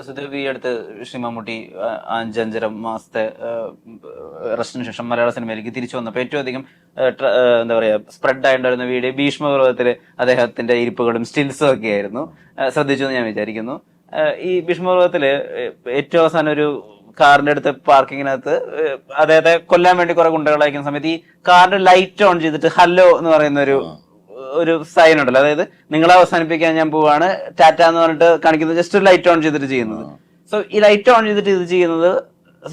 സുദേവ് ഈ അടുത്ത് ശ്രീ മമ്മൂട്ടി 5-5.5 മാസത്തെ റെസ്റ്റിന് ശേഷം മലയാള സിനിമയിലേക്ക് തിരിച്ചു വന്നപ്പോൾ ഏറ്റവും അധികം എന്താ പറയാ സ്പ്രെഡ് ആയിട്ടുണ്ടായിരുന്ന വീഡിയോ ഭീഷ്മപർവ്വതത്തില് അദ്ദേഹത്തിന്റെ ഇരിപ്പുകളും സ്റ്റിൽസും ഒക്കെ ആയിരുന്നു. ശ്രദ്ധിച്ചു എന്ന് ഞാൻ വിചാരിക്കുന്നു. ഈ ഭീഷ്മപർവ്വതത്തില് ഏറ്റവും അവസാനം ഒരു കാറിന്റെ അടുത്ത് പാർക്കിങ്ങിനകത്ത് അദ്ദേഹത്തെ കൊല്ലാൻ വേണ്ടി കുറെ ഗുണ്ടകൾ അയക്കുന്ന സമയത്ത് ഈ കാറിന്റെ ലൈറ്റ് ഓൺ ചെയ്തിട്ട് ഹലോ എന്ന് പറയുന്ന ഒരു സൈൻ ഉണ്ടല്ലോ, അതായത് നിങ്ങളെ അവസാനിപ്പിക്കാൻ ഞാൻ പോവാണ് ടാറ്റ എന്ന് പറഞ്ഞിട്ട് കാണിക്കുന്നത് ജസ്റ്റ് ഒരു ലൈറ്റ് ഓൺ ചെയ്തിട്ട് ചെയ്യുന്നത്. സോ ഈ ലൈറ്റ് ഓൺ ചെയ്തിട്ട് ഇത് ചെയ്യുന്നത്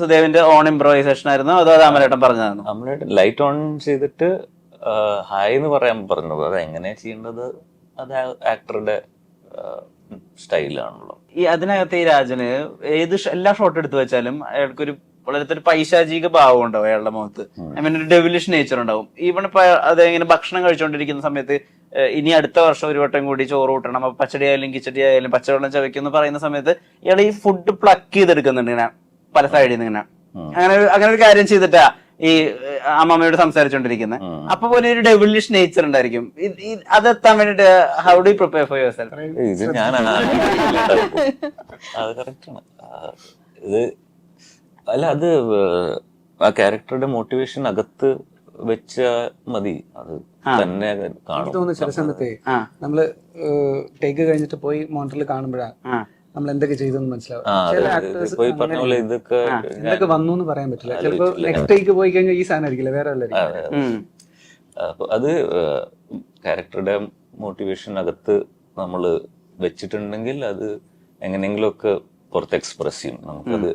സുദേവിന്റെ ഓൺ ഇംപ്രവൈസേഷൻ ആയിരുന്നു അതോ അത് അമലേട്ടൻ പറഞ്ഞതായിരുന്നു? അമലേട്ടൻ ലൈറ്റ് ഓൺ ചെയ്തിട്ട് ഹായ് എന്ന് പറയാൻ പറഞ്ഞത്. അത് എങ്ങനെയാ ചെയ്യേണ്ടത് അത് ആക്ടറുടെ സ്റ്റൈലാണല്ലോ. ഈ അതിനകത്ത് ഈ രാജന് എല്ലാ ഷോട്ട് എടുത്തു വെച്ചാലും അയാൾക്കൊരു വളരെ ഒരു പൈശാചിക ഭാവം ഉണ്ടാവും അയാളുടെ മുഖത്ത്. ഐ മീൻ ഒരു ഡെവിലിഷ് നേച്ചർ ഉണ്ടാവും. ഈവൺ ഇപ്പൊ അത് ഇങ്ങനെ ഭക്ഷണം കഴിച്ചുകൊണ്ടിരിക്കുന്ന സമയത്ത് ഇനി അടുത്ത വർഷം ഒരു വട്ടം കൂടി ചോറ് കൂട്ടണം, അപ്പൊ പച്ചടി ആയാലും കിച്ചടി ആയാലും പച്ചവെള്ളം ചവയ്ക്കും പറയുന്ന സമയത്ത് ഇയാൾ ഈ ഫുഡ് പ്ലക്ക് ചെയ്തെടുക്കുന്നുണ്ട് ഇങ്ങനെ പല സൈഡിൽ നിന്ന് ഇങ്ങനെ അങ്ങനെ ഒരു കാര്യം ചെയ്തിട്ടാ ഈ അമ്മമ്മയോട് സംസാരിച്ചോണ്ടിരിക്കുന്നത്. അപ്പൊ പോലെ ഒരു ഡെവിലിഷ് നേച്ചർ ഉണ്ടായിരിക്കും. അതെത്താൻ വേണ്ടിട്ട് how do prepare for your self? ഇത് ഞാൻ അത് കറക്റ്റാണ്. ഇത് അല്ല, അത് ആ ക്യാരക്ടറുടെ മോട്ടിവേഷൻ അകത്ത് വെച്ച മതി, അത് തന്നെ കാണും. തോന്നുന്നു ചില സമയത്ത് നമ്മള് ടേക്ക് കഴിഞ്ഞിട്ട് പോയി മോണിറ്ററിൽ കാണുമ്പോഴാണ് നമ്മൾ എന്തൊക്കെ ചെയ്തെന്ന് മനസ്സിലാവും. എന്തൊക്കെ വന്നു എന്ന് പറയാൻ പറ്റില്ല. ചിലപ്പോ നെക്സ്റ്റ് ടേക്ക് പോയി കഴിഞ്ഞാൽ ഈ സാധനം ആയിരിക്കില്ല, വേറെ അത് ക്യാരക്ടറുടെ മോട്ടിവേഷൻ അകത്ത് നമ്മൾ വെച്ചിട്ടുണ്ടെങ്കിൽ അത് എങ്ങനെയെങ്കിലും ഒക്കെ പുറത്ത് എക്സ്പ്രസ് ചെയ്യും. നമുക്കത്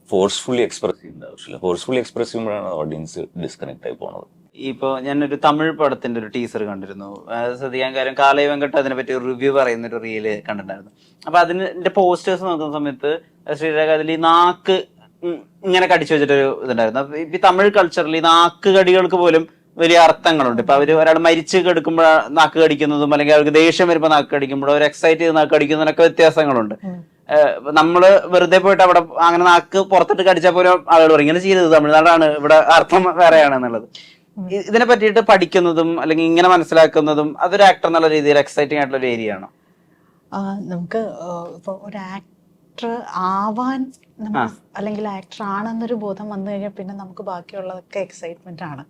ഫോഴ്സ്ഫുള്ളി എക്സ്പ്രസ് ചെയ്യേണ്ട ആവശ്യമില്ല. ഫോഴ്സ്ഫുള്ളി എക്സ്പ്രസ് ചെയ്യുമ്പോഴാണ് ഓഡിയൻസ് ഡിസ്കണക്ട് ആയി പോണത്. ഇപ്പൊ ഞാനൊരു തമിഴ് പടത്തിന്റെ ഒരു ടീസർ കണ്ടിരുന്നു. ശ്രദ്ധിക്കാൻ കാര്യം കാലയ വെങ്കട്ട് അതിനെ പറ്റി ഒരു റിവ്യൂ പറയുന്ന ഒരു റീല് കണ്ടിട്ടുണ്ടായിരുന്നു. അപ്പൊ അതിന്റെ പോസ്റ്റേഴ്സ് നോക്കുന്ന സമയത്ത് ശ്രീരേഖ അതിൽ ഈ നാക്ക് ഇങ്ങനെ കടിച്ചു വെച്ചിട്ടൊരു ഇതുണ്ടായിരുന്നു. അപ്പൊ ഈ തമിഴ് കൾച്ചറിൽ ഈ നാക്ക് കടികൾക്ക് പോലും വലിയ അർത്ഥങ്ങളുണ്ട്. ഇപ്പൊ ഒരാൾ മരിച്ച് കിടക്കുമ്പോൾ നാക്ക് കടിക്കുന്നതും അല്ലെങ്കിൽ അവർക്ക് ദേഷ്യം വരുമ്പോൾ നാക്ക് കടിക്കുമ്പോഴോ ഒരു എക്സൈറ്റ് ചെയ്ത് നാക്ക് കടിക്കുന്നതിനൊക്കെ വ്യത്യാസങ്ങളുണ്ട്. നമ്മള് വെറുതെ പോയിട്ട് അവിടെ അങ്ങനെ നാക്ക് പുറത്തിട്ട് കടിച്ചാൽ പോലും ആളുകൾ പറയും ഇങ്ങനെ ചെയ്തത് തമിഴ്നാടാണ്, ഇവിടെ അർത്ഥം വേറെയാണ് എന്നുള്ളത്. ഇതിനെ പറ്റിയിട്ട് പഠിക്കുന്നതും അല്ലെങ്കിൽ ഇങ്ങനെ മനസ്സിലാക്കുന്നതും അതൊരു ആക്ടർ എന്നുള്ള രീതിയിൽ എക്സൈറ്റിംഗ് ആയിട്ടുള്ള ഒരു ഏരിയ ആണോ? നമുക്ക് ഇപ്പൊ ഒരു ആക്ടർ ആവാൻ അല്ലെങ്കിൽ ആക്ടർ ആണെന്നൊരു ബോധം വന്നു കഴിഞ്ഞാൽ പിന്നെ നമുക്ക് ബാക്കിയുള്ളതൊക്കെ എക്സൈറ്റ്മെന്റ് ആണ്.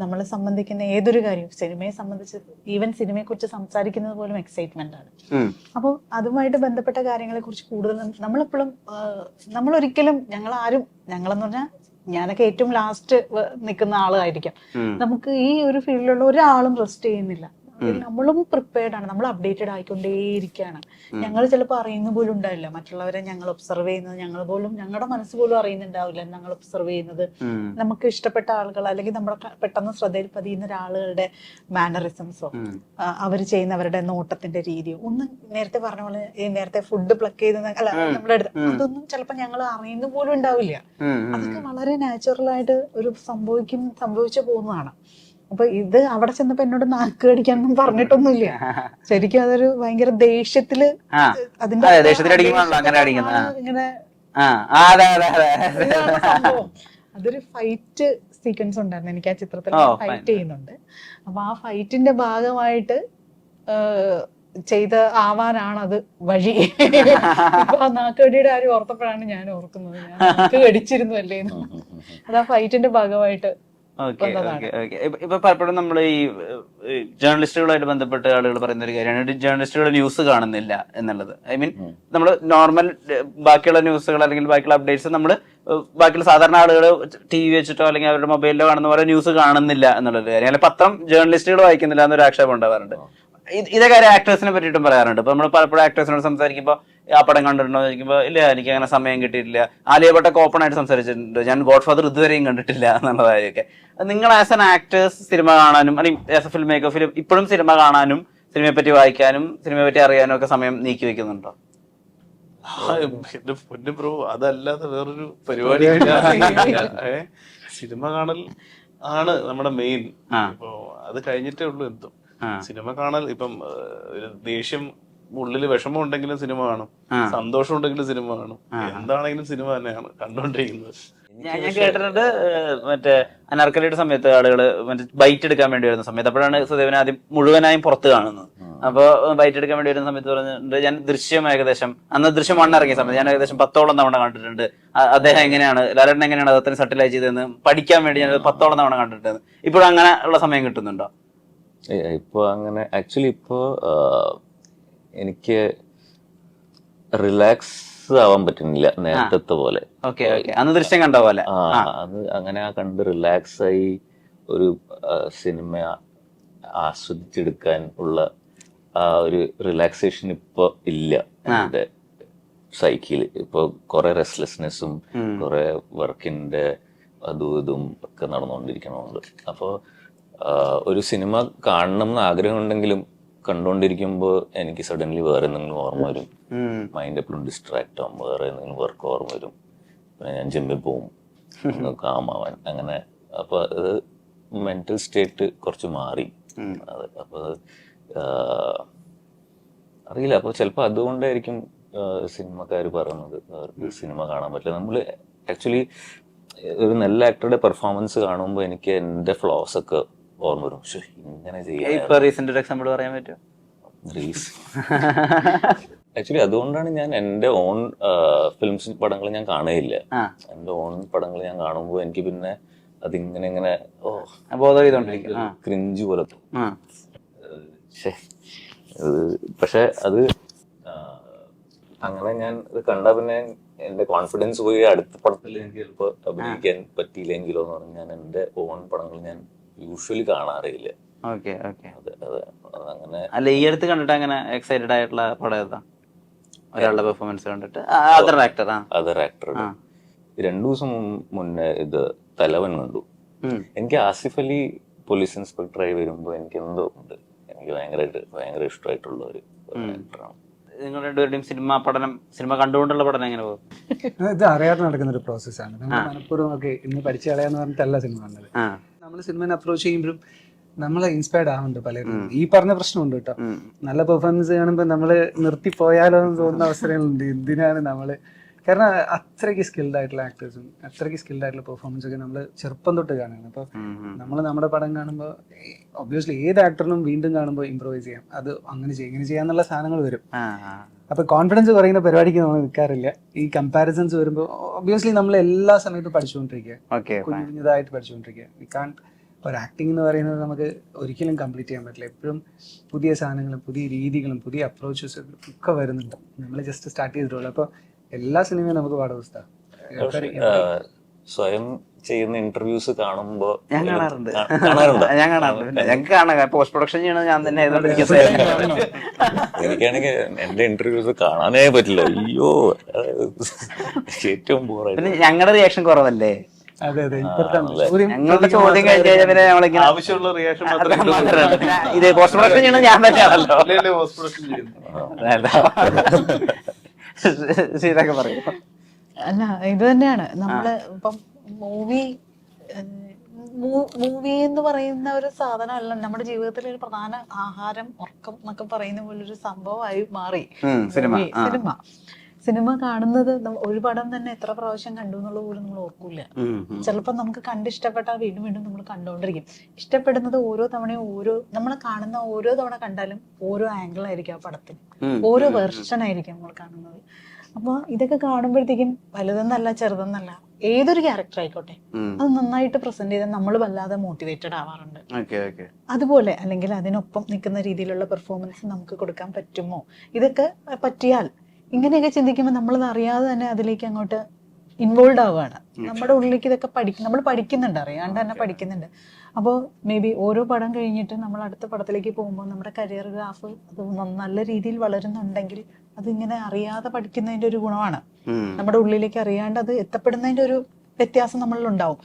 നമ്മളെ സംബന്ധിക്കുന്ന ഏതൊരു കാര്യവും, സിനിമയെ സംബന്ധിച്ച് ഈവൻ സിനിമയെ കുറിച്ച് സംസാരിക്കുന്നത് പോലും എക്സൈറ്റ്മെന്റ് ആണ്. അപ്പോൾ അതുമായിട്ട് ബന്ധപ്പെട്ട കാര്യങ്ങളെ കുറിച്ച് കൂടുതൽ നമ്മളെപ്പോഴും നമ്മളൊരിക്കലും ഞങ്ങളെന്ന് പറഞ്ഞാൽ ഞാനൊക്കെ ഏറ്റവും ലാസ്റ്റ് നിൽക്കുന്ന ആളായിരിക്കാം. നമുക്ക് ഈ ഒരു ഫീൽഡിലുള്ള ഒരാളും റെസ്റ്റ് ചെയ്യുന്നില്ല. നമ്മളും പ്രിപ്പയർഡ് ആണ്, നമ്മൾ അപ്ഡേറ്റഡ് ആയിക്കൊണ്ടേയിരിക്കുകയാണ്. ഞങ്ങൾ ചിലപ്പോൾ അറിയുന്ന പോലും ഉണ്ടാവില്ല മറ്റുള്ളവരെ ഞങ്ങൾ ഒബ്സർവ് ചെയ്യുന്നത്. ഞങ്ങൾ പോലും ഞങ്ങളുടെ മനസ്സ് പോലും അറിയുന്നുണ്ടാവില്ല ഞങ്ങൾ ഒബ്സർവ് ചെയ്യുന്നത്. നമുക്ക് ഇഷ്ടപ്പെട്ട ആളുകൾ അല്ലെങ്കിൽ നമ്മുടെ പെട്ടെന്ന് ശ്രദ്ധയിൽ പതിയുന്ന ഒരാളുകളുടെ മാനറിസംസോ അവർ ചെയ്യുന്ന അവരുടെ നോട്ടത്തിന്റെ രീതിയോ ഒന്നും നേരത്തെ പറഞ്ഞ പോലെ നേരത്തെ ഫുഡ് പ്ലക്ക് ചെയ്ത് നമ്മുടെ അടുത്ത് അതൊന്നും ചിലപ്പോൾ ഞങ്ങൾ അറിയുന്ന പോലും ഉണ്ടാവില്ല. അതൊക്കെ വളരെ നാച്ചുറലായിട്ട് ഒരു സംഭവിച്ചു പോകുന്നതാണ്. അപ്പൊ ഇത് അവിടെ ചെന്നപ്പോ എന്നോട് നാക്ക് കടിക്കാനൊന്നും പറഞ്ഞിട്ടൊന്നുമില്ല. ശരിക്കും അതൊരു ഭയങ്കര ദേഷ്യത്തില് ഇങ്ങനെ അതൊരു ഫൈറ്റ് സീക്വൻസ് ഉണ്ടായിരുന്നു എനിക്ക് ആ ചിത്രത്തിൽ. ഫൈറ്റ് ചെയ്യുന്നുണ്ട്. അപ്പൊ ആ ഫൈറ്റിന്റെ ഭാഗമായിട്ട് ചെയ്ത ആവാനാണത് വഴി. ആ നാക്കുകടിയുടെ കാര്യം ഓർത്തപ്പോഴാണ് ഞാൻ ഓർക്കുന്നത്, ഞാൻ നാക്ക് കടിച്ചിരുന്നു അല്ലേന്ന്. അത് ആ ഫൈറ്റിന്റെ ഭാഗമായിട്ട്. ഇപ്പൊ പലപ്പോഴും നമ്മൾ ഈ ജേർണലിസ്റ്റുകളായിട്ട് ബന്ധപ്പെട്ട ആളുകൾ പറയുന്ന ഒരു കാര്യമാണ് ജേർണലിസ്റ്റുകളുടെ ന്യൂസ് കാണുന്നില്ല എന്നുള്ളത്. ഐ മീൻ നമ്മൾ നോർമൽ ബാക്കിയുള്ള ന്യൂസുകൾ അല്ലെങ്കിൽ ബാക്കിയുള്ള അപ്ഡേറ്റ്സ് നമ്മൾ ബാക്കിയുള്ള സാധാരണ ആളുകൾ ടി വി വെച്ചിട്ടോ അല്ലെങ്കിൽ അവരുടെ മൊബൈലിലോ കാണുന്ന പോലെ ന്യൂസ് കാണുന്നില്ല എന്നുള്ളത് കാര്യം. അല്ലെങ്കിൽ പത്രം ജേർണലിസ്റ്റുകൾ വായിക്കുന്നില്ല എന്നൊരു ആക്ഷേപം ഉണ്ടാവാറുണ്ട്. ഇതേ കാര്യം ആക്ടേഴ്സിനെ പറ്റിയിട്ടും പറയാറുണ്ട്. ഇപ്പൊ നമ്മൾ പലപ്പോഴും ആക്ടേഴ്സിനോട് സംസാരിക്കുമ്പോൾ ആ പടം കണ്ടിട്ടുണ്ടോ ചോദിക്കുമ്പോൾ ഇല്ല എനിക്ക് അങ്ങനെ സമയം കിട്ടിയിട്ടില്ല. ആലിയ ഭട്ടൊക്കെ ഓപ്പൺ ആയിട്ട് സംസാരിച്ചിട്ടുണ്ട്, ഞാൻ ഗോഡ് ഫാദർ ഇതുവരെയും കണ്ടിട്ടില്ല എന്നുള്ളതായൊക്കെ. നിങ്ങൾ ആസ് ആൻ ആക്ടേഴ്സ് സിനിമ കാണാനും അല്ലെങ്കിൽ ആസ് എ ഫിലിം മേക്കർ ഇപ്പോഴും സിനിമ കാണാനും സിനിമയെ പറ്റി വായിക്കാനും സിനിമയെ പറ്റി അറിയാനും ഒക്കെ സമയം നീക്കി വെക്കുന്നുണ്ടോ? എന്റെ പൊന്നു ബ്രോ, അതല്ലാതെ വേറൊരു പരിപാടി സിനിമ കാണൽ ആണ് നമ്മുടെ മെയിൻ. ഇപ്പൊ അത് കഴിഞ്ഞിട്ടേ ഉള്ളൂ എന്തും. സിനിമ കാണൽ ഇപ്പം ദേഷ്യം ഉള്ളില് വിഷമം ഉണ്ടെങ്കിലും സിനിമ കാണും, സന്തോഷം ഉണ്ടെങ്കിലും സിനിമ കാണും, എന്താണെങ്കിലും സിനിമ തന്നെയാണ് കണ്ടോണ്ടിരിക്കുന്നത്. ഞാൻ കേട്ടിട്ടുണ്ട് മറ്റേ അനാർക്കലിയുടെ സമയത്ത് ആളുകൾ മറ്റേ ബൈറ്റ് എടുക്കാൻ വേണ്ടി വരുന്ന സമയത്ത്, അപ്പോഴാണ് സുദേവൻ ആദ്യം മുഴുവനായും പുറത്ത് കാണുന്നത്. അപ്പൊ ബൈറ്റ് എടുക്കാൻ വേണ്ടി വരുന്ന സമയത്ത് പറഞ്ഞിട്ടുണ്ട്, ഞാൻ ദൃശ്യം ഏകദേശം അന്ന് ദൃശ്യം 1 ഇറങ്ങിയ സമയത്ത് ഞാൻ ഏകദേശം 10ഓളം തവണ കണ്ടിട്ടുണ്ട്. അദ്ദേഹം എങ്ങനെയാണ്, ലാലേട്ടൻ എങ്ങനെയാണ് അത് അത്രയും സട്ടിലായി ചെയ്തതെന്ന് പഠിക്കാൻ വേണ്ടി ഞാൻ 10ഓളം തവണ കണ്ടിട്ടുണ്ട്. ഇപ്പോഴും അങ്ങനെ ഉള്ള സമയം കിട്ടുന്നുണ്ടോ? ഇപ്പൊ അങ്ങനെ ആക്ച്വലി ഇപ്പോ എനിക്ക് റിലാക്സ് ആവാൻ പറ്റുന്നില്ല നേരത്തെ പോലെ. ഓക്കെ ഓക്കെ, അന്ന് ദൃശ്യം കണ്ട പോലെ അത് അങ്ങനെ കണ്ട് റിലാക്സ് ആയി ഒരു സിനിമ ആസ്വദിച്ചെടുക്കാൻ ഉള്ള ആ ഒരു റിലാക്സേഷൻ ഇപ്പൊ ഇല്ല എന്റെ സൈക്കിൾ. ഇപ്പൊ കുറെ റെസ്റ്റ്ലെസ്നെസ്സും കുറെ വർക്കിന്റെ അതും ഇതും ഒക്കെ നടന്നുകൊണ്ടിരിക്കണമുണ്ട്. അപ്പോ ഒരു സിനിമ കാണണം എന്ന് ആഗ്രഹം ഉണ്ടെങ്കിലും കണ്ടുകൊണ്ടിരിക്കുമ്പോൾ എനിക്ക് സഡൻലി വേറെ എന്തെങ്കിലും ഓർമ്മ വരും. മൈൻഡ് എപ്പോഴും ഡിസ്ട്രാക്ട് ആവും, വേറെ എന്തെങ്കിലും വർക്ക് ഓർമ്മ വരും. പിന്നെ ഞാൻ ജിമ്മിൽ പോവും ഒന്ന് കാമാവാൻ അങ്ങനെ. അപ്പൊ അത് മെന്റൽ സ്റ്റേറ്റ് കുറച്ച് മാറി. അത് അപ്പൊ അറിയില്ല. അപ്പൊ ചിലപ്പോൾ അതുകൊണ്ടായിരിക്കും സിനിമക്കാർ പറയുന്നത് അവർക്ക് സിനിമ കാണാൻ പറ്റില്ല. നമ്മള് ആക്ച്വലി ഒരു നല്ല ആക്ടറുടെ പെർഫോമൻസ് കാണുമ്പോൾ എനിക്ക് എന്റെ ഫ്ലോസ് ഒക്കെ ഓർമ്മ വരും. പക്ഷെ ഇങ്ങനെ ചെയ്യാൻ റീസെന്റ് ഒരു എക്സാമ്പിൾ പറയാൻ പറ്റുമോ? ആക്ച്വലി അതുകൊണ്ടാണ് ഞാൻ എന്റെ ഓൺ ഫിലിംസ് പടങ്ങൾ ഞാൻ കാണുകയില്ല. എന്റെ ഓൺ പടങ്ങൾ ഞാൻ കാണുമ്പോൾ എനിക്ക് പിന്നെ അതിങ്ങനെ ഇങ്ങനെ ക്രിഞ്ച് പോലെ തോന്നും. പക്ഷെ അത് അങ്ങനെ ഞാൻ ഇത് കണ്ടാ പിന്നെ എന്റെ കോൺഫിഡൻസ് പോയി അടുത്ത പടത്തിൽ എനിക്ക് ചിലപ്പോ അഭിനയിക്കാൻ പറ്റിയില്ലെങ്കിലോ എന്ന് പറഞ്ഞ് ഞാൻ എന്റെ ഓൺ പടങ്ങൾ ഞാൻ യൂഷ്വലി കാണാറില്ല. അങ്ങനെ അല്ല, ഈ അടുത്ത് കണ്ടിട്ട് അങ്ങനെ എക്സൈറ്റഡ് ആയിട്ടുള്ള പടം ഏതാ? ഒരാളുടെ പെർഫോമൻസ് കണ്ടിട്ട് അതർ ആക്ടർ 2 ദിവസം മുന്നേ ഇത് തലവൻ കണ്ടു. എനിക്ക് ആസിഫ് അലി പോലീസ് ഇൻസ്പെക്ടറായി വരുമ്പോ എനിക്ക് എന്തോ ഉണ്ട്, എനിക്ക് ഭയങ്കര ഇഷ്ടമായിട്ടുള്ള ഒരു ആക്ടറാണ്. നിങ്ങൾ രണ്ടുപേരുടെയും സിനിമ കണ്ടുകൊണ്ടുള്ള പഠനം എങ്ങനെ പോകും? ഇത് അറിയാതെ നടക്കുന്ന ഒരു പ്രോസസ്സാണ്. നമ്മൾ മനഃപൂർവ്വം ഒക്കെ ഇന്ന് പഠിച്ചു കളയാന്ന് പറഞ്ഞിട്ടല്ല സിനിമ കണ്ടത്. നമ്മൾ സിനിമനെ അപ്രോച്ച് ചെയ്യുമ്പോഴും നമ്മളെ ഇൻസ്പയർഡ് ആവുന്നുണ്ട് പലരും. ഈ പറഞ്ഞ പ്രശ്നമുണ്ട് കേട്ടോ. നല്ല പെർഫോമൻസ് കാണുമ്പോൾ നമ്മള് നിർത്തിപ്പോയാലോ എന്ന് തോന്നുന്ന അവസരങ്ങളുണ്ട്. എന്തിനാണ് നമ്മള്, കാരണം അത്രയ്ക്ക് സ്കിൽഡ് ആയിട്ടുള്ള ആക്ടേഴ്സും അത്രയ്ക്ക് സ്കിൽഡ് ആയിട്ടുള്ള പെർഫോമൻസ് ഒക്കെ നമ്മൾ ചെറുപ്പം തൊട്ട് കാണുകയാണ്. അപ്പോൾ നമ്മൾ നമ്മുടെ പടം കാണുമ്പോൾ ഒബ്വിയസ്ലി ഏത് ആക്ടറിനും വീണ്ടും കാണുമ്പോൾ ഇംപ്രൂവൈസ് ചെയ്യാം, അത് അങ്ങനെ ചെയ്യാം ഇങ്ങനെ ചെയ്യാന്നുള്ള സാധനങ്ങൾ വരും. അപ്പൊ കോൺഫിഡൻസ് കുറയുന്ന പരിപാടിക്ക് നമ്മൾ നിൽക്കാറില്ല. ഈ കമ്പാരിസൺസ് വരുമ്പോൾ ഒബ്വിയസ്ലി നമ്മൾ എല്ലാ സമയത്തും പഠിച്ചുകൊണ്ടിരിക്കുക, കുഞ്ഞിതായിട്ട് പഠിച്ചുകൊണ്ടിരിക്കുക. വി കാണ്ട് ഒരു ആക്ടിങ് എന്ന് പറയുന്നത് നമുക്ക് ഒരിക്കലും കംപ്ലീറ്റ് ചെയ്യാൻ പറ്റില്ല. എപ്പോഴും പുതിയ സാധനങ്ങളും പുതിയ രീതികളും പുതിയ അപ്രോച്ചസും ഒക്കെ വരുന്നുണ്ട്. നമ്മൾ ജസ്റ്റ് സ്റ്റാർട്ട് ചെയ്തിട്ടുള്ളൂ. അപ്പോൾ എല്ലാ സിനിമയും നമുക്ക് പാഠപുസ്തകം. സ്വയം ചെയ്യുന്ന ഇന്റർവ്യൂസ് കാണുമ്പോ ഞാൻ കാണാറുണ്ട്. ഞങ്ങൾക്ക് കാണാം. പോസ്റ്റ് പ്രൊഡക്ഷൻ ചെയ്യണത് ഞാൻ തന്നെ. എനിക്കാണെങ്കിൽ എന്റെ ഇന്റർവ്യൂസ് കാണാനേ പറ്റില്ല. അയ്യോ, ഏറ്റവും പിന്നെ ഞങ്ങളുടെ റിയാക്ഷൻ കുറവല്ലേ? അതെ അതെ, ഞങ്ങളുടെ ചോദ്യം കഴിഞ്ഞാൽ നമ്മളിങ്ങനെ ആവശ്യമുള്ള റിയാക്ഷൻ ഇത് പോസ്റ്റ് പ്രൊഡക്ഷൻ ചെയ്യണത് ഞാൻ തന്നെയാണല്ലോ. ശരിയൊക്കെ പറയും. അല്ല, ഇത് തന്നെയാണ് നമ്മള് ഇപ്പം മൂവി എന്ന് പറയുന്ന ഒരു സാധനമല്ല നമ്മുടെ ജീവിതത്തിലെ ഒരു പ്രധാന ആഹാരം, ഉറക്കം എന്നൊക്കെ പറയുന്ന പോലെ ഒരു സംഭവമായി മാറി സിനിമ കാണുന്നത്. ഒരു പടം തന്നെ എത്ര പ്രാവശ്യം കണ്ടു എന്നുള്ളത് പോലും നമ്മൾ ഓർക്കൂല. ചിലപ്പോൾ നമുക്ക് കണ്ടിഷ്ടപ്പെട്ടാൽ വീണ്ടും വീണ്ടും നമ്മൾ കണ്ടുകൊണ്ടിരിക്കും. ഇഷ്ടപ്പെടുന്നത് ഓരോ തവണയും നമ്മൾ കാണുന്ന ഓരോ തവണ കണ്ടാലും ഓരോ ആംഗിൾ ആയിരിക്കും ആ പടത്തിന്, ഓരോ വെർഷൻ ആയിരിക്കും നമ്മൾ കാണുന്നത്. അപ്പൊ ഇതൊക്കെ കാണുമ്പോഴത്തേക്കും വലുതെന്നല്ല ചെറുതെന്നല്ല ഏതൊരു ക്യാരക്ടർ ആയിക്കോട്ടെ അത് നന്നായിട്ട് പ്രസന്റ് ചെയ്താൽ നമ്മൾ വല്ലാതെ മോട്ടിവേറ്റഡ് ആവാറുണ്ട്. അതുപോലെ അല്ലെങ്കിൽ അതിനൊപ്പം നിൽക്കുന്ന രീതിയിലുള്ള പെർഫോമൻസ് നമുക്ക് കൊടുക്കാൻ പറ്റുമോ? ഇതൊക്കെ പറ്റിയാൽ ഇങ്ങനെയൊക്കെ ചിന്തിക്കുമ്പോൾ നമ്മളത് അറിയാതെ തന്നെ അതിലേക്ക് അങ്ങോട്ട് ഇൻവോൾവ് ആവുകയാണ്. നമ്മുടെ ഉള്ളിലേക്ക് ഇതൊക്കെ നമ്മൾ പഠിക്കുന്നുണ്ട്, അറിയാണ്ട് തന്നെ പഠിക്കുന്നുണ്ട്. അപ്പോൾ മേ ബി ഓരോ പടം കഴിഞ്ഞിട്ട് നമ്മൾ അടുത്ത പടത്തിലേക്ക് പോകുമ്പോൾ നമ്മുടെ കരിയർ ഗ്രാഫ് അത് നല്ല രീതിയിൽ വളരുന്നുണ്ടെങ്കിൽ അതിങ്ങനെ അറിയാതെ പഠിക്കുന്നതിന്റെ ഒരു ഗുണമാണ്. നമ്മുടെ ഉള്ളിലേക്ക് അറിയാണ്ട് അത് എത്തപ്പെടുന്നതിന്റെ ഒരു വ്യത്യാസം നമ്മളിൽ ഉണ്ടാവും.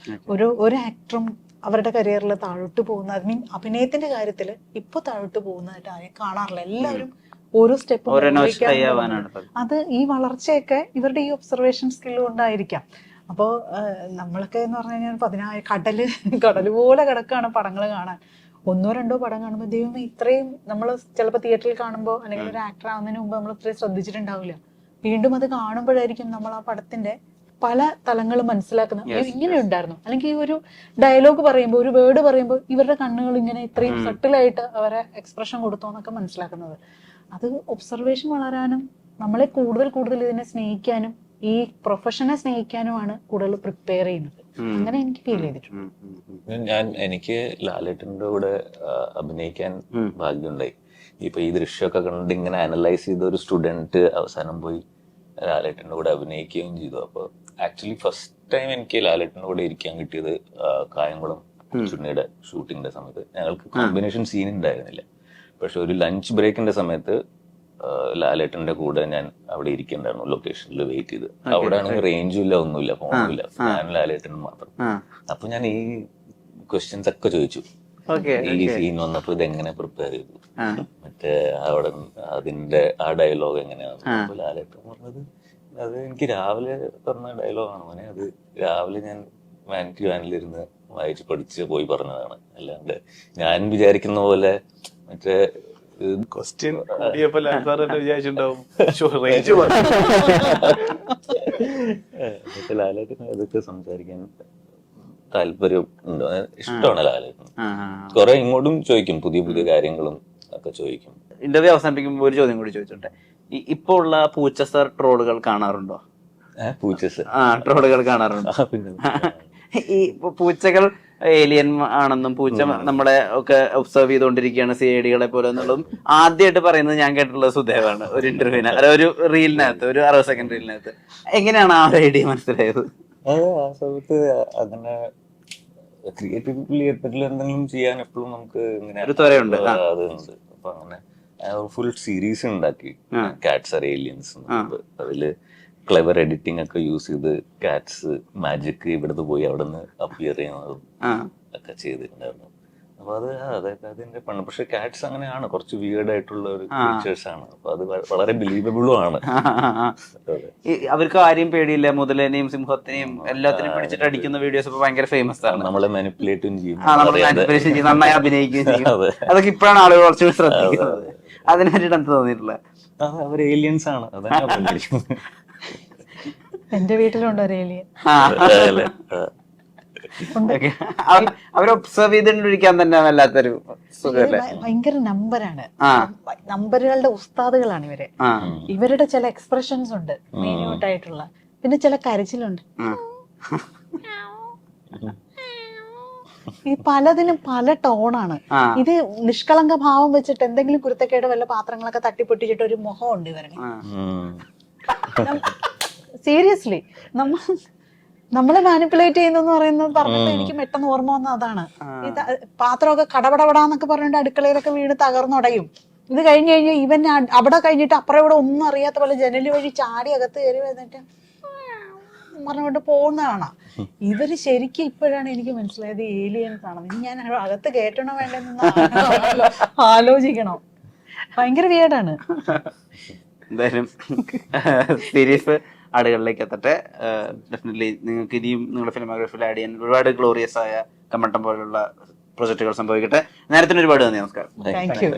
ഒരു ആക്ടറും അവരുടെ കരിയറിൽ താഴോട്ട് പോകുന്ന, ഐ മീൻ അഭിനയത്തിന്റെ കാര്യത്തിൽ ഇപ്പൊ താഴോട്ട് പോകുന്നതായിട്ട് ആരെയും കാണാറില്ല. എല്ലാവരും ഓരോ സ്റ്റെപ്പും അത് ഈ വളർച്ചയൊക്കെ ഇവരുടെ ഈ ഒബ്സർവേഷൻ സ്കില്ല് കൊണ്ടായിരിക്കാം. അപ്പോൾ നമ്മളൊക്കെ എന്ന് പറഞ്ഞു കഴിഞ്ഞാൽ കടല് പോലെ കിടക്കാണ് പടങ്ങൾ കാണാൻ. 1-2 പടം കാണുമ്പോൾ ദൈവമേ ഇത്രയും നമ്മൾ ചിലപ്പോൾ തിയേറ്ററിൽ കാണുമ്പോൾ അല്ലെങ്കിൽ ഒരു ആക്ടർ ആവുന്നതിന് മുമ്പ് നമ്മൾ ഇത്രയും ശ്രദ്ധിച്ചിട്ടുണ്ടാവില്ല. വീണ്ടും അത് കാണുമ്പോഴായിരിക്കും നമ്മൾ ആ പടത്തിന്റെ പല തലങ്ങളും മനസ്സിലാക്കുന്ന ഇങ്ങനെ ഉണ്ടായിരുന്നു. അല്ലെങ്കിൽ ഈ ഒരു ഡയലോഗ് പറയുമ്പോൾ, ഒരു വേർഡ് പറയുമ്പോൾ ഇവരുടെ കണ്ണുകൾ ഇങ്ങനെ ഇത്രയും സട്ടിലായിട്ട് അവരെ എക്സ്പ്രഷൻ കൊടുത്തോ എന്നൊക്കെ മനസ്സിലാക്കുന്നത്. അത് ഒബ്സർവേഷൻ വളരാനും നമ്മളെ കൂടുതൽ കൂടുതൽ ഇതിനെ സ്നേഹിക്കാനും ഈ പ്രൊഫഷനെ സ്നേഹിക്കാനുമാണ് കൂടുതൽ പ്രിപ്പയർ ചെയ്യുന്നത്. അങ്ങനെ എനിക്ക് ഫീൽ ചെയ്തിട്ടുണ്ട്. എനിക്ക് ലാലേട്ടൻ്റെ കൂടെ അഭിനയിക്കാൻ ഭാഗ്യമുണ്ടായി. ഇപ്പൊ ഈ ദൃശ്യമൊക്കെ കണ്ട് ഇങ്ങനെ അനലൈസ് ചെയ്ത ഒരു സ്റ്റുഡന്റ് അവസാനം പോയി ലാലേട്ടൻ്റെ കൂടെ അഭിനയിക്കുകയും ചെയ്തു. അപ്പൊ ആക്ച്വലി ഫസ്റ്റ് ടൈം എനിക്ക് ലാലേട്ടൻ്റെ കൂടെ ഇരിക്കാൻ കിട്ടിയത് കായംകുളം ചുണ്ണിയുടെ ഷൂട്ടിങ്ങിന്റെ സമയത്ത്. ഞങ്ങൾക്ക് കോമ്പിനേഷൻ സീൻ ഉണ്ടായിരുന്നില്ല. പക്ഷെ ഒരു ലഞ്ച് ബ്രേക്കിന്റെ സമയത്ത് ലാലേട്ടന്റെ കൂടെ ഞാൻ അവിടെ ഇരിക്കണ്ടായിരുന്നു, ലൊക്കേഷനിൽ വെയിറ്റ് ചെയ്ത്. അവിടെ ആണെങ്കിൽ റേഞ്ചും ഇല്ല, ഒന്നുമില്ല, ഫോണും ഇല്ല, ഞാൻ ലാലേട്ടനും മാത്രം. അപ്പൊ ഞാൻ ഈ ക്വസ്റ്റ്യൻസ് ഒക്കെ ചോദിച്ചു. ഈ സീൻ വന്നപ്പോ ഇത് എങ്ങനെ പ്രിപ്പയർ ചെയ്തു, മറ്റേ അവിടെ അതിന്റെ ആ ഡയലോഗ് എങ്ങനെയാണ്. അപ്പൊ ലാലേട്ടൻ പറഞ്ഞത് അത് എനിക്ക് രാവിലെ പറഞ്ഞ ഡയലോഗാണ് മോനെ, അത് രാവിലെ ഞാൻ വാനിറ്റി വാനിലിരുന്ന് വായിച്ച് പഠിച്ച് പോയി പറഞ്ഞതാണ്. അല്ലാണ്ട് ഞാൻ വിചാരിക്കുന്ന പോലെ മറ്റേ ക്വസ്റ്റ്യൻ വിചാരിച്ചിട്ടുണ്ടാവും. ലാലേട്ടൻ അതൊക്കെ സംസാരിക്കാൻ താല്പര്യം ഉണ്ടോ, ഇഷ്ടമാണ് ലാലേട്ടൻ. കുറെ ഇങ്ങോട്ടും ചോദിക്കും, പുതിയ പുതിയ കാര്യങ്ങളും ഒക്കെ ചോദിക്കും. ഇന്റർവ്യൂ അവസാനിപ്പിക്കുമ്പോൾ ഒരു ചോദ്യം കൂടി ചോദിച്ചോട്ടെ. ഇപ്പൊ ഉള്ള പൂച്ചസർ ട്രോളുകൾ കാണാറുണ്ടോ? പൂച്ചസ് ട്രോളുകൾ കാണാറുണ്ടോ? ഈ പൂച്ചകൾ ഏലിയൻ ആണെന്നും പൂച്ച നമ്മളെ ഒക്കെ ഒബ്സർവ് ചെയ്തുകൊണ്ടിരിക്കുകയാണ് CID-കളെ പോലെ എന്നുള്ളതും ആദ്യമായിട്ട് പറയുന്നത് ഞാൻ കേട്ടിട്ടുള്ളത് സുദേവാണ് ഒരു ഇന്റർവ്യൂവിന്, അല്ല ഒരു റീലിനകത്ത്, ഒരു 60 സെക്കൻഡ് റീലിനകത്ത്. എങ്ങനെയാണ് ആ ഒരു ഐഡിയ മനസ്സിലായത്? ആ സമയത്ത് അങ്ങനെ ക്രിയേറ്റീവ്ലി എന്തെങ്കിലും ചെയ്യാൻ എപ്പോഴും നമുക്ക് ഇങ്ങനെ ത്വരയുണ്ട്. അതുണ്ട്. അപ്പൊ അങ്ങനെ ഫുൾ സീരീസ് ഉണ്ടാക്കി, കാറ്റ്സ് ആർ ഏലിയൻസ്. അതില് ക്ലെവർ എഡിറ്റിംഗ് ഒക്കെ യൂസ് ചെയ്ത് കാറ്റ്സ് മാജിക് ഇവിടുന്ന് പോയി അവിടെ നിന്ന് അപ്പിയർ ചെയ്യുന്നതും ഒക്കെ ചെയ്തിട്ടുണ്ടായിരുന്നു. അപ്പൊ അത് അതൊക്കെ അതിന്റെ പണ്ട്. പക്ഷെ കാറ്റ്സ് അങ്ങനെയാണ്, കുറച്ച് വിയേർഡ് ആയിട്ടുള്ള ഒരു ഫീച്ചേഴ്സ് ആണ്. അപ്പൊ അത് വളരെ ബിലീവബിളും ആണ്. അവർക്ക് ആരെയും പേടിയില്ല, മുതലേനെയും സിംഹത്തിനെയും എല്ലാത്തിനെയും പിടിച്ചിട്ട് അടിക്കുന്ന വീഡിയോസ് ഇപ്പൊ ഭയങ്കര ഫേമസ് ആണ്. നമ്മളെ മാനിപ്പുലേറ്റും ചെയ്യും, നന്നായി അഭിനയിക്കുകയും ചെയ്യും. അതൊക്കെ ഇപ്പോഴാണ് ആളുകൾ കുറച്ചുകൂടി ശ്രദ്ധിക്കുന്നത്. അതിനെ പറ്റിയിട്ട് എന്ത് തോന്നിയിട്ടുള്ളത്? അവർ ഏലിയൻസ് ആണ്, അതാണ്. എന്റെ വീട്ടിലുണ്ടോ ഒരു ഏലിയൻ? അവർ ഒബ്സർവ് ചെയ്തിട്ടിരിക്കാൻ തന്നെ വല്ലാത്തൊരു സുഖല്ലേ. ഭയങ്കര നമ്പറാണ്, നമ്പറുകളുടെ ഉസ്താദുകളാണ് ഇവര്. ഇവരുടെ ചില എക്സ്പ്രഷൻസ് ഉണ്ട് മെയിനായിട്ടായിട്ടുള്ള, പിന്നെ ചില കരച്ചിലുണ്ട്. ഈ പലതിനും പല ടോണാണ്. ഇത് നിഷ്കളങ്ക ഭാവം വെച്ചിട്ട് എന്തെങ്കിലും കുരുത്തക്കേട് വല്ല പാത്രങ്ങളൊക്കെ തട്ടിപ്പൊട്ടിച്ചിട്ട് ഒരു മുഖമുണ്ട് ഇവരുടെ. സീരിയസ്ലി നമ്മളെ മാനിപ്പുലേറ്റ് ചെയ്യുന്നെന്ന് പറയുന്നത് പറഞ്ഞപ്പോ എനിക്ക് പെട്ടെന്ന് ഓർമ്മ വന്ന അതാണ്. ഇത് പാത്രമൊക്കെ കടപടപടാന്നൊക്കെ പറഞ്ഞിട്ട് അടുക്കളയിലൊക്കെ വീണ് തകർന്നുടയും. ഇത് കഴിഞ്ഞ് ഇവൻ അവിടെ കഴിഞ്ഞിട്ട് അപ്പുറം ഇവിടെ ഒന്നും അറിയാത്ത പോലെ ജനല് വഴി ചാടി അകത്ത് കയറി വന്നിട്ട് പറഞ്ഞുകൊണ്ട് പോകുന്ന കാണാം. ഇവര് ശരിക്കും ഇപ്പോഴാണ് എനിക്ക് മനസ്സിലായത് ഏലിയൻസ് ആണെന്ന്. ഞാൻ അകത്ത് കേട്ടണോ വേണ്ടെന്ന് ആലോചിക്കണം. ഭയങ്കര വിയേഡാണ്. എന്തായാലും സീരീസ് ആളുകളിലേക്ക് എത്തട്ടെ. ഡെഫിനറ്റ്ലി നിങ്ങൾക്ക് ഇനിയും നിങ്ങളുടെ ഫിലിമോഗ്രാഫിയിൽ ആഡ് ചെയ്യാൻ ഒരുപാട് ഗ്ലോറിയസ് ആയ കമ്മട്ടം പോലുള്ള പ്രൊജക്ടുകൾ സംഭവിക്കട്ടെ. നേരത്തിന് ഒരുപാട് നന്ദി. നമസ്കാരം. Thank you.